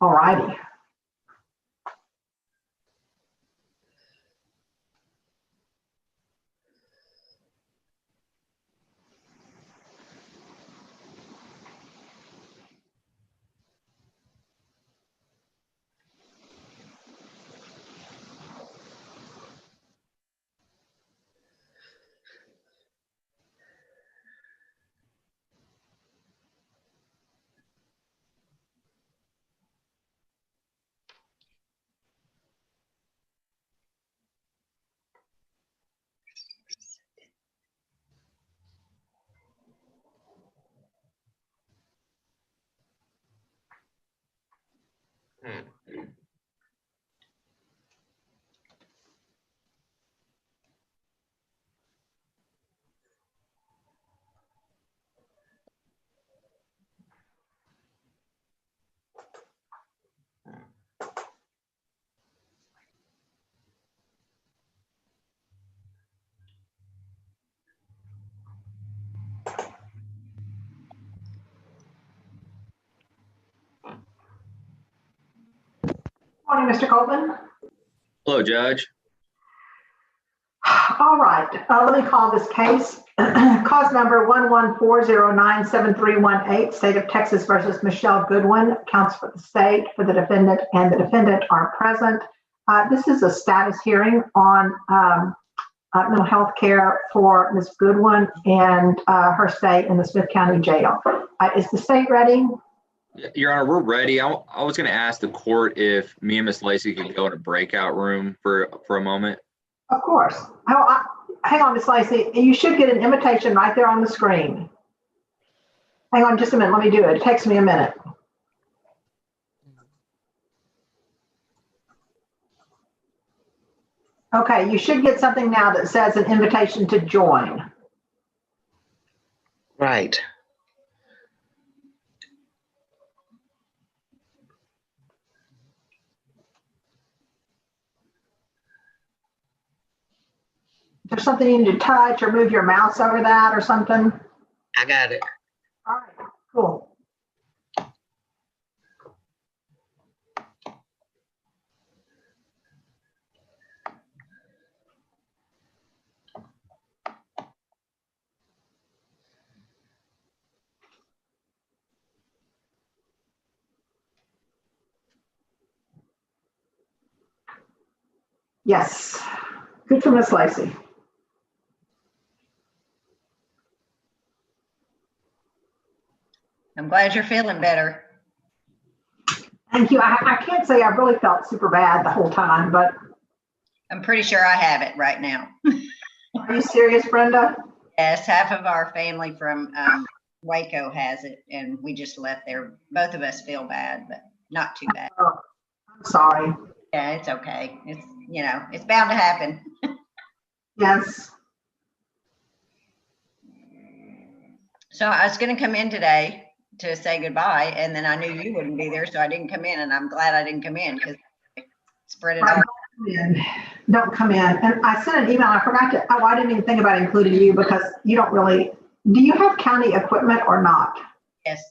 All righty. Morning, Mr. Colvin. Hello, Judge. All right, let me call this case. Cause number 114097318, State of Texas versus Michelle Goodwin, counsel for the state, for the defendant, and the defendant are present. This is a status hearing on mental health care for Ms. Goodwin and her stay in the Smith County Jail. Is the state ready? Your Honor, we're ready. I was going to ask the court if me and Ms. Lacey could go in a breakout room for a moment. Of course. Hang on, Ms. Lacey. You should get an invitation right there on the screen. Hang on just a minute. Let me do it. It takes me a minute. Okay, you should get something now that says an invitation to join. Right. Is there something you need to touch or move your mouse over that or something? I got it. All right, cool. Yes, good for Miss Lacey. I'm glad you're feeling better. Thank you. I can't say I really felt super bad the whole time, but. I'm pretty sure I have it right now. Are you serious, Brenda? Yes, half of our family from Waco has it, and we just left there. Both of us feel bad, but not too bad. Oh, I'm sorry. Yeah, it's okay. It's, you know, it's bound to happen. Yes. So I was going to come in today to say goodbye, and then I knew you wouldn't be there, so I didn't come in, and I'm glad I didn't come in because spread it out. Don't come in. And I sent an email. I forgot to, I didn't even think about including you because you don't really, do you have county equipment or not? Yes.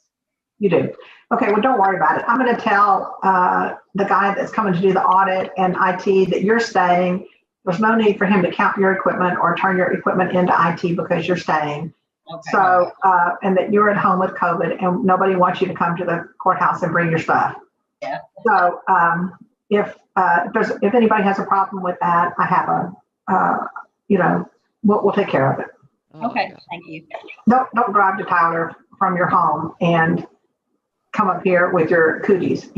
You do. Okay, well, don't worry about it. I'm going to tell the guy that's coming to do the audit and IT that you're staying. There's no need for him to count your equipment or turn your equipment into IT because you're staying. Okay. So, and that you're at home with COVID and nobody wants you to come to the courthouse and bring your stuff. Yeah. So, if anybody has a problem with that, I have we'll take care of it. Okay, thank you. Don't drive to Tyler from your home and come up here with your cooties,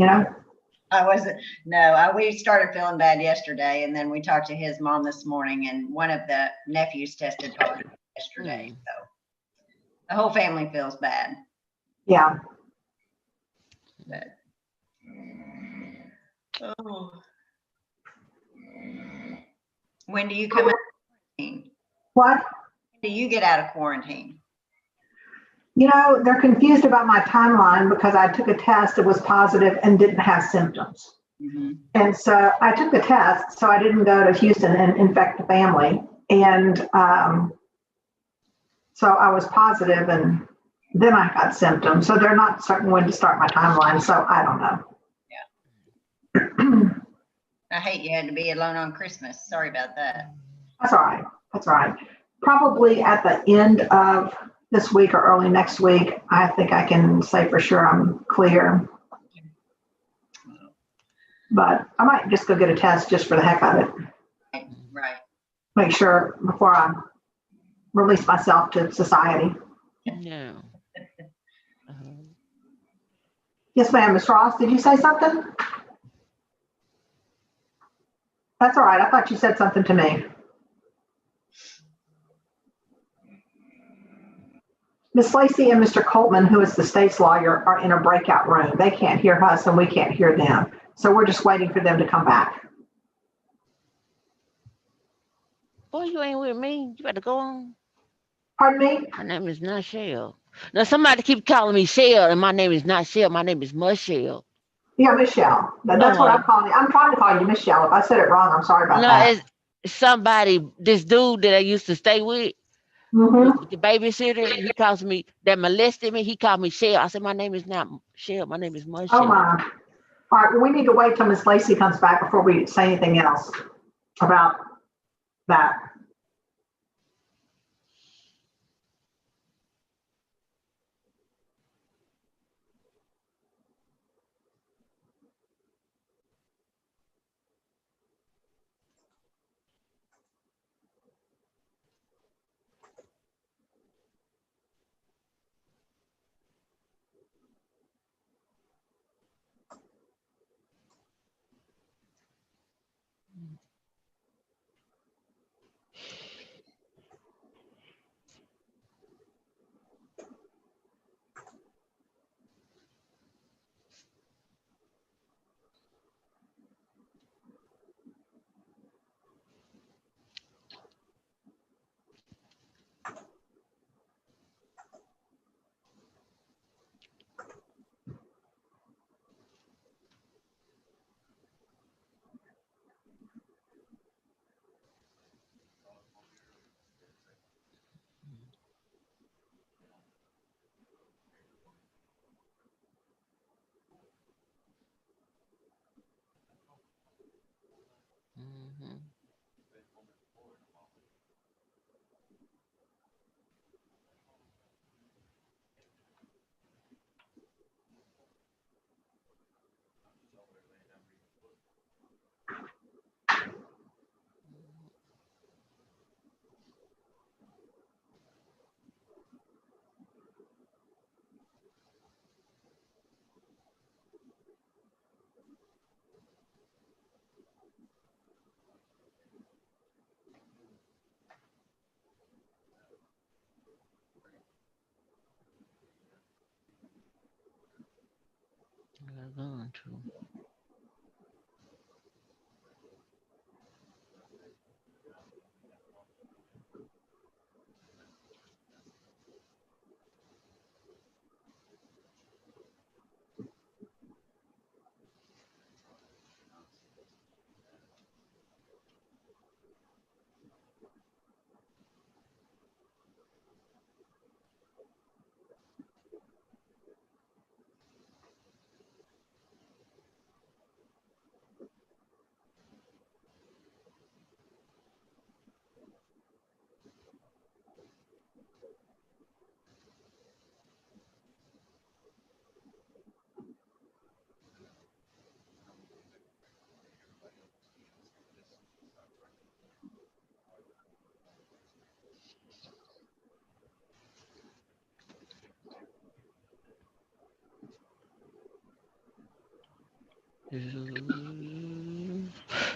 I wasn't, no, we started feeling bad yesterday, and then we talked to his mom this morning, and one of the nephews tested positive yesterday. So the whole family feels bad. Yeah. But, oh. When do you come out of quarantine? What? When do you get out of quarantine? They're confused about my timeline because I took a test that was positive and didn't have symptoms. Mm-hmm. And so I took the test, so I didn't go to Houston and infect the family. And so I was positive and then I got symptoms. So they're not certain when to start my timeline. So I don't know. Yeah. I hate you had to be alone on Christmas. Sorry about that. That's all right. That's all right. Probably at the end of this week or early next week, I think I can say for sure I'm clear. But I might just go get a test just for the heck of it. Right. Make sure before I release myself to society. Yeah. Yes, ma'am. Ms. Ross, did you say something? That's all right. I thought you said something to me. Ms. Lacey and Mr. Coltman, who is the state's lawyer, are in a breakout room. They can't hear us and we can't hear them. So we're just waiting for them to come back. Boy, you ain't with me. You better go on. Pardon me? My name is not Shell. Now somebody keep calling me Shell, and my name is not Shell. My name is Michelle. Yeah, Michelle. That's what I'm calling you. I'm trying to call you Michelle. If I said it wrong, I'm sorry about No, that. it's somebody. This dude that I used to stay with, Mm-hmm. the babysitter. He calls me that molested me. He called me Shell. I said my name is not Shell. My name is Michelle. Oh my. All right, well, we need to wait till Miss Lacey comes back before we say anything else about that. Mhm. We're going to.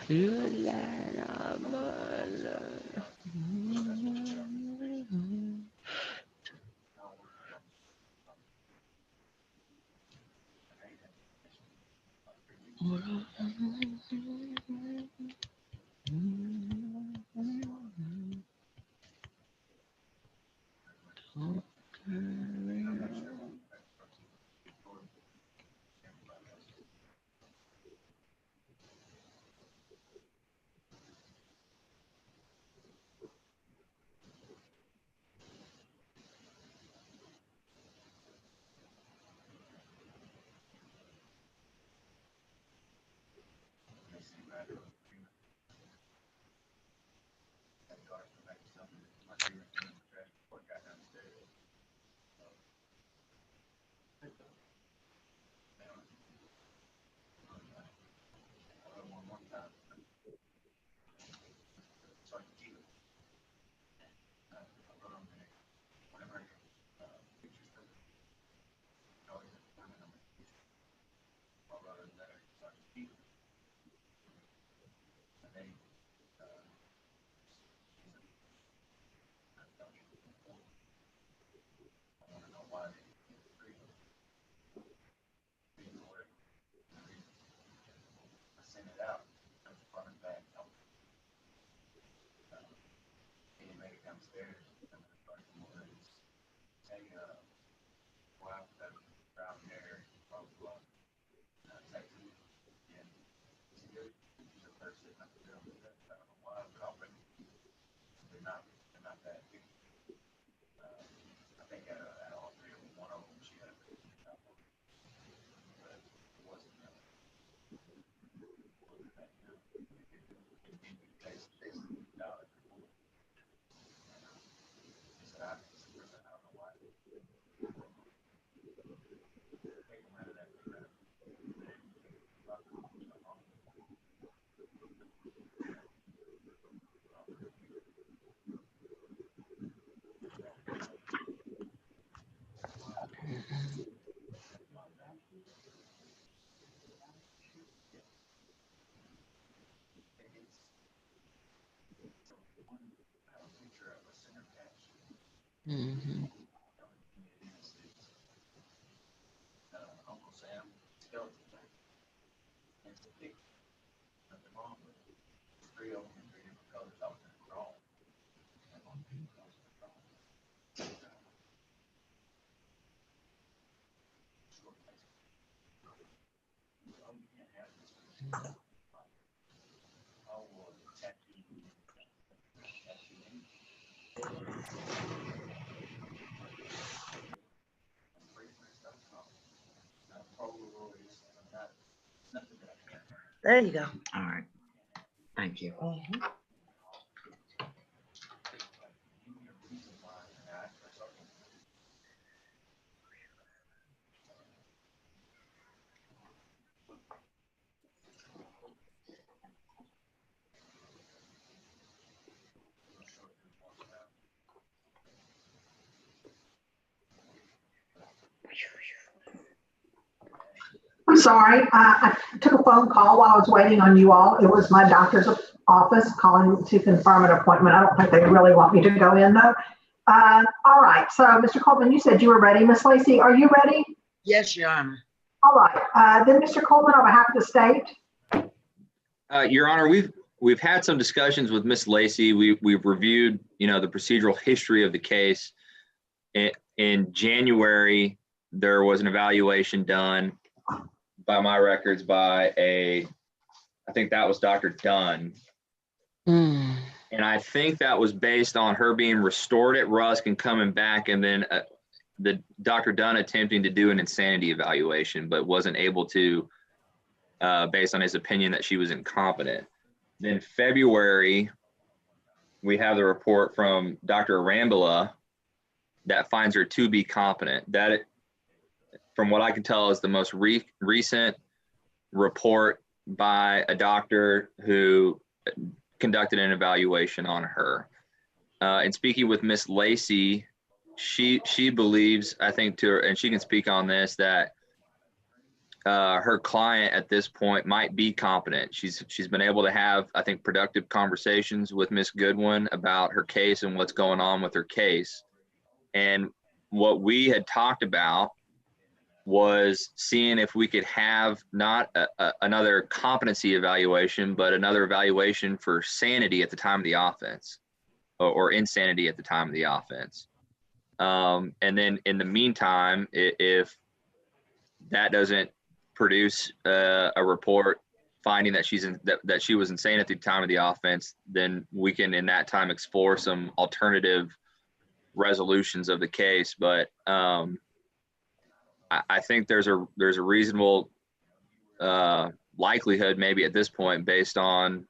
You light up my life. Mhm. There you go. All right. Thank you. I'm sorry, I took a phone call while I was waiting on you all. It was my doctor's office calling to confirm an appointment. I don't think they really want me to go in though. All right, so Mr. Coleman, you said you were ready. Miss Lacy, are you ready? Yes, Your Honor. All right, then Mr. Coleman, on behalf of the state. Your Honor, we've had some discussions with Miss Lacy. We've reviewed, the procedural history of the case. In January, there was an evaluation done by my records by I think that was Dr. Dunn. Mm. And I think that was based on her being restored at Rusk and coming back, and then the Dr. Dunn attempting to do an insanity evaluation, but wasn't able to, based on his opinion that she was incompetent. Then February, we have the report from Dr. Arambula that finds her to be competent. That, from what I can tell, is the most recent report by a doctor who conducted an evaluation on her. And speaking with Miss Lacy, she believes, I think, and she can speak on this, that her client at this point might be competent. She's been able to have, I think, productive conversations with Miss Goodwin about her case and what's going on with her case. And what we had talked about was seeing if we could have not another competency evaluation, but another evaluation for sanity at the time of the offense, or insanity at the time of the offense. And then in the meantime, if that doesn't produce a report finding that that she was insane at the time of the offense, then we can in that time explore some alternative resolutions of the case. But I think there's a reasonable likelihood, maybe at this point, based on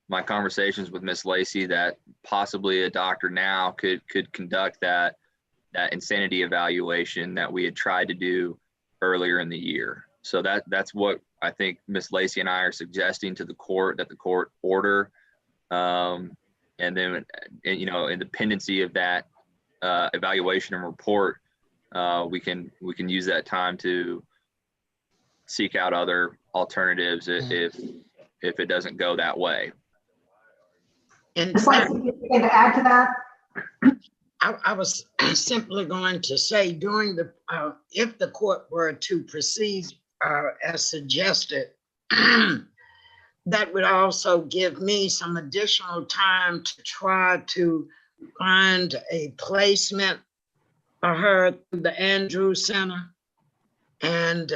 my conversations with Miss Lacy, that possibly a doctor now could conduct that insanity evaluation that we had tried to do earlier in the year. So that's what I think Miss Lacy and I are suggesting to the court, that the court order, and then in the pendency of that evaluation and report, we can use that time to seek out other alternatives if it doesn't go that way. And Ms. Lacy, anything to add to that? I was simply going to say, during the if the court were to proceed as suggested, that would also give me some additional time to try to find a placement for her through the Andrews Center. And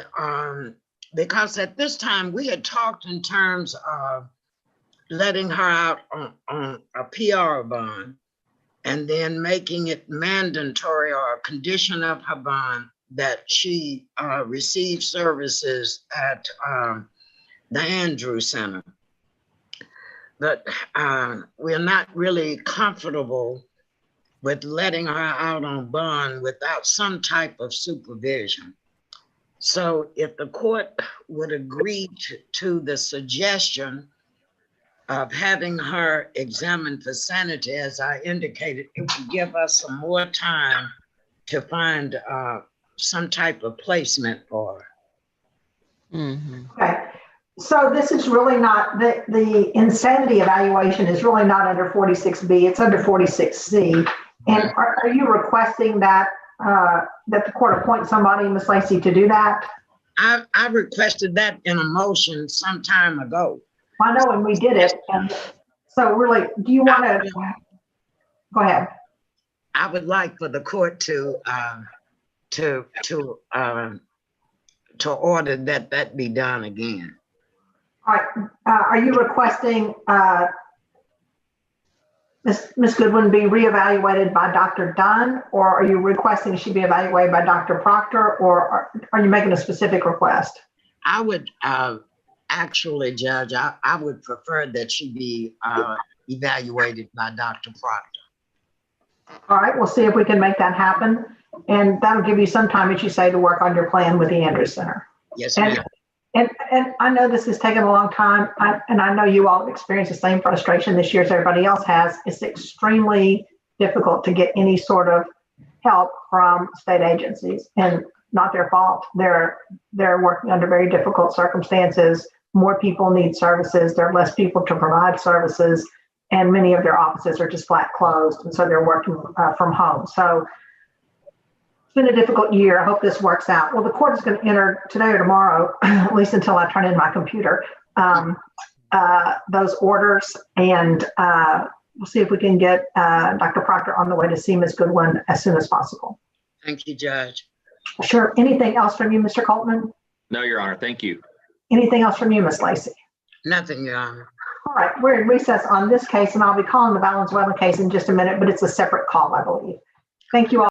because at this time we had talked in terms of letting her out on a PR bond and then making it mandatory or a condition of her bond that she receive services at the Andrews Center. But we're not really comfortable with letting her out on bond without some type of supervision. So if the court would agree to the suggestion of having her examined for sanity, as I indicated, it would give us some more time to find some type of placement for her. Mhm. Okay, so this is really not, the insanity evaluation is really not under 46B, it's under 46C. And are you requesting that that the court appoint somebody, Ms. Lacy, to do that? I requested that in a motion some time ago. I know, and we did it. And so really, do you want to, go ahead. I would like for the court to order that be done again. All right, are you requesting Ms. Goodwin be reevaluated by Dr. Dunn, or are you requesting she be evaluated by Dr. Proctor, or are you making a specific request? I would actually, Judge, I would prefer that she be evaluated by Dr. Proctor. All right, we'll see if we can make that happen. And that'll give you some time, as you say, to work on your plan with the Andrews Center. Yes, ma'am. And I know this has taken a long time, and I know you all have experienced the same frustration this year as everybody else has. It's extremely difficult to get any sort of help from state agencies, and not their fault. They're working under very difficult circumstances. More people need services. There are less people to provide services, and many of their offices are just flat closed, and so they're working from home. So been a difficult year. I hope this works out. Well, the court is going to enter today or tomorrow, at least until I turn in my computer, those orders, and we'll see if we can get Dr. Proctor on the way to see Ms. Goodwin as soon as possible. Thank you, Judge. Sure. Anything else from you, Mr. Coltman? No, Your Honor. Thank you. Anything else from you, Ms. Lacy? Nothing, Your Honor. All right. We're in recess on this case, and I'll be calling the Valenzuela case in just a minute, but it's a separate call, I believe. Thank you all.